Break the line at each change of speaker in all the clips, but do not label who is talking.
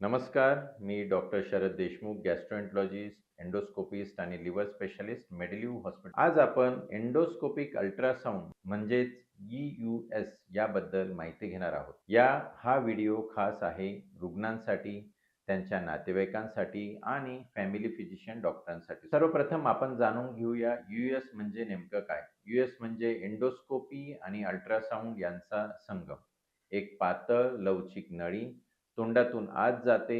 नमस्कार, मी doctor Sharad Deshmukh, गॅस्ट्रोएंटरॉलॉजिस्ट, endoscopist आणि liver specialist, मेडिलिव्ह hospital. आज आपण एंडोस्कोपिक अल्ट्रासाउंड म्हणजेच EUS याबद्दल माहिती घेणार आहोत. हा व्हिडिओ खास आहे रुग्णांसाठी, त्यांच्या नातेवाईकांसाठी आणि फॅमिली फिजिशियन डॉक्टरांसाठी. सर्वप्रथम आपण जाणून घेऊया EUS म्हणजे नेमकं काय. EUS म्हणजे एंडोस्कोपी आणि अल्ट्रासाउंड यांचा संगम. एक पातळ लवचिक नळी तोंडातून आत जाते.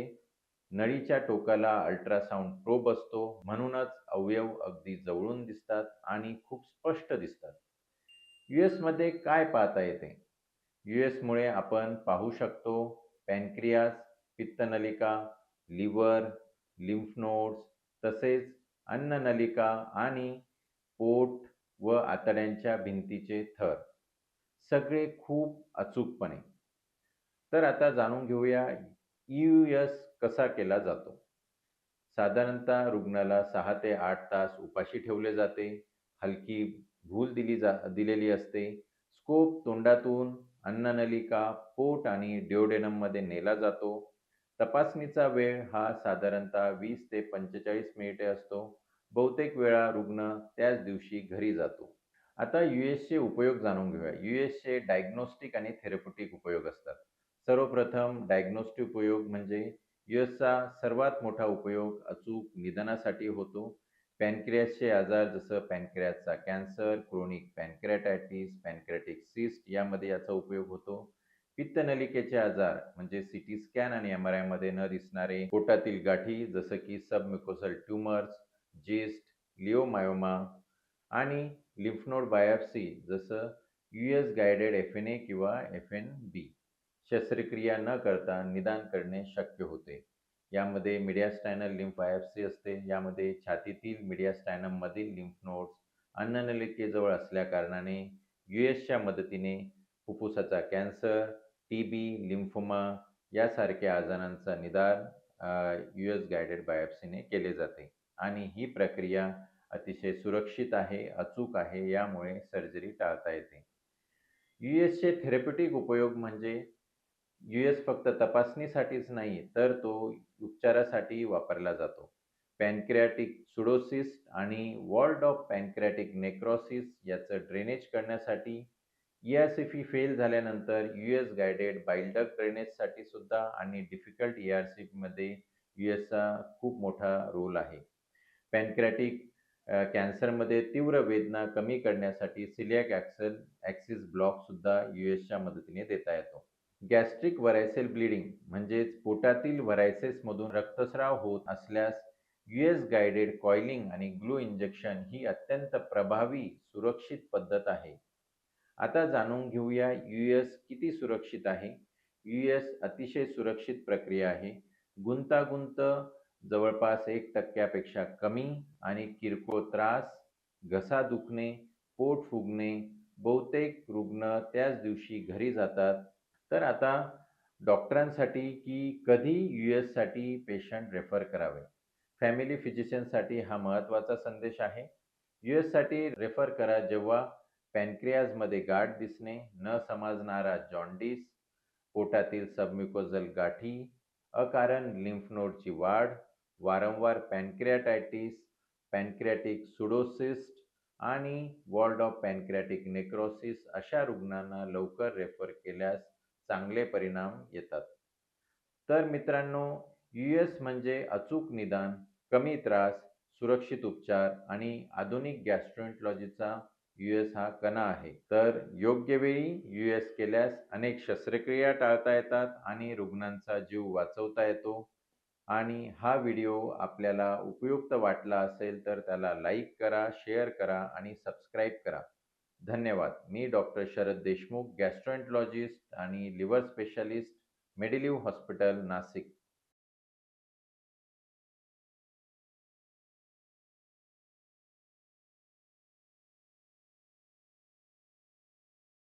नळीच्या टोकाला अल्ट्रासाउंड प्रोब असतो, म्हणूनच अवयव अगदी जवळून दिसतात आणि खूप स्पष्ट दिसतात. US मध्ये काय पाहता येते? US मुळे आपण पाहू शकतो पॅनक्रियास, पित्तनलिका, लिव्हर, लिम्फ नोड्स, तसेच अन्ननलिका आणि पोट व आतड्यांच्या भिंतीचे थर, सगळे खूप अचूकपणे. तर आता जाणून घेऊया EUS कसा केला जातो. साधारणतः रुग्णाला 6 ते 8 तास उपाशी ठेवले जाते. हलकी भूल दिलेली असते. स्कोप तोंडातून अन्ननलिका, पोट आणि ड्युओडेनममध्ये नेला जातो. तपासणीचा वेळ हा साधारणतः 20 ते 45 मिनिटे असतो. बहुतेक वेळा रुग्ण त्याच दिवशी घरी जातो. आता यूएसचे उपयोग जाणून घेऊया. यूएसचे डायग्नोस्टिक आणि थेरप्युटिक उपयोग असतात. सर्वप्रथम डायग्नोस्टिक उपयोग म्हणजे यूएसचा सर्वात मोठा उपयोग अचूक निदानासाठी होतो. पॅनक्रियासचे आजार जसं पॅनक्रियासचा कॅन्सर, क्रोनिक पॅनक्रियाटायटिस, पॅनक्रियाटिक सिस्ट यामध्ये याचा उपयोग होतो. पित्तनलिकेचे आजार म्हणजे सीटी स्कॅन आणि MRI मध्ये न दिसणारे पोटातील गाठी जसं की सबम्युकोसल ट्यूमर्स, जिस्ट, लिओमायोमा आणि लिम्फ नोड बायोप्सी जसं US गायडेड FNA किंवा FNB शस्त्रक्रिया न करता निदान करणे शक्य होते. यामध्ये मीडियास्टायनल लिम्फ बायोप्सी असते. यामध्ये छातीतील मीडियास्टायनम मधील लिम्फ नोड्स अन्ननलिकेजवळ असल्या कारणाने USच्या मदतीने फुफ्फुसाचा कॅन्सर, TB, लिम्फोमा यासारख्या आजारांचा निदान US गायडेड बायोप्सीने केले जाते आणि ही प्रक्रिया अतिशय सुरक्षित आहे, अचूक आहे. यामुळे सर्जरी टाळता येते. यूएसचे थेरप्युटिक उपयोग म्हणजे यूएस फक्त तपासणीसाठीच नाही, तर तो उपचारासाठी वापरला जातो. पॅनक्रियाटिक सुडोसिस आणि वॉर्ड ऑफ पॅनक्रियाटिक नेक्रोसिस याचं ड्रेनेज करण्यासाठी, ERCP फेल झाल्यानंतर यूएस गायडेड बाईल डक्ट ड्रेनेजसाठी सुद्धा आणि डिफिकल्ट ERCP मध्ये यूएसचा खूप मोठा रोल आहे. पॅनक्रियाटिक कॅन्सरमध्ये तीव्र वेदना कमी करण्यासाठी सिलियाक ॲक्सिस ब्लॉक सुद्धा यूएसच्या मदतीने देता येतो. गॅस्ट्रिक व्हरायसेल ब्लीडिंग म्हणजेच पोटातील व्हरायसेसमधून रक्तस्राव होत असल्यास यूएस गायडेड कॉइलिंग आणि ग्लू इंजेक्शन ही अत्यंत प्रभावी सुरक्षित पद्धत आहे. आता जाणून घेऊया यूएस किती सुरक्षित आहे. यूएस अतिशय सुरक्षित प्रक्रिया आहे. गुंतागुंत जवळपास 1% कमी आणि किरकोळ त्रास, घसा दुखणे, पोट फुगणे, बहुतेक रुग्ण त्याच दिवशी घरी जातात. तर आता डॉक्टरांसाठी की कधी US साठी पेशंट रेफर करावे. फॅमिली फिजिशियनसाठी हा महत्त्वाचा संदेश आहे. US साठी रेफर करा जेव्हा पॅनक्रियाजमध्ये गाठ दिसणे, न समजणारा जॉन्डिस, पोटातील सबम्युकोजल गाठी, अकारण लिम्फ नोडची वाढ, वारंवार पॅनक्रियाटायटिस, पॅनक्रियाटिक सुडोसिस्ट आणि वॉर्ड ऑफ पॅनक्रियाटिक नेक्रोसिस अशा रुग्णांना लवकर रेफर केल्यास चांगले परिणाम येतात. तर मित्रांनो, US म्हणजे अचूक निदान, कमी त्रास, सुरक्षित उपचार आणि आधुनिक गॅस्ट्रोएंटरॉलॉजीचा US हा कणा आहे. तर योग्य वेळी US केल्यास अनेक शस्त्रक्रिया टाळता येतात आणि रुग्णांचा जीव वाचवता येतो. आणि हा व्हिडिओ आपल्याला उपयुक्त वाटला असेल तर त्याला लाईक करा, शेअर करा आणि सबस्क्राईब करा. धन्यवाद. मी डॉक्टर शरद देशमुख, गॅस्ट्रोएंटरॉलॉजिस्ट आणि लिव्हर स्पेशलिस्ट, मेडिलिव्ह हॉस्पिटल, नाशिक.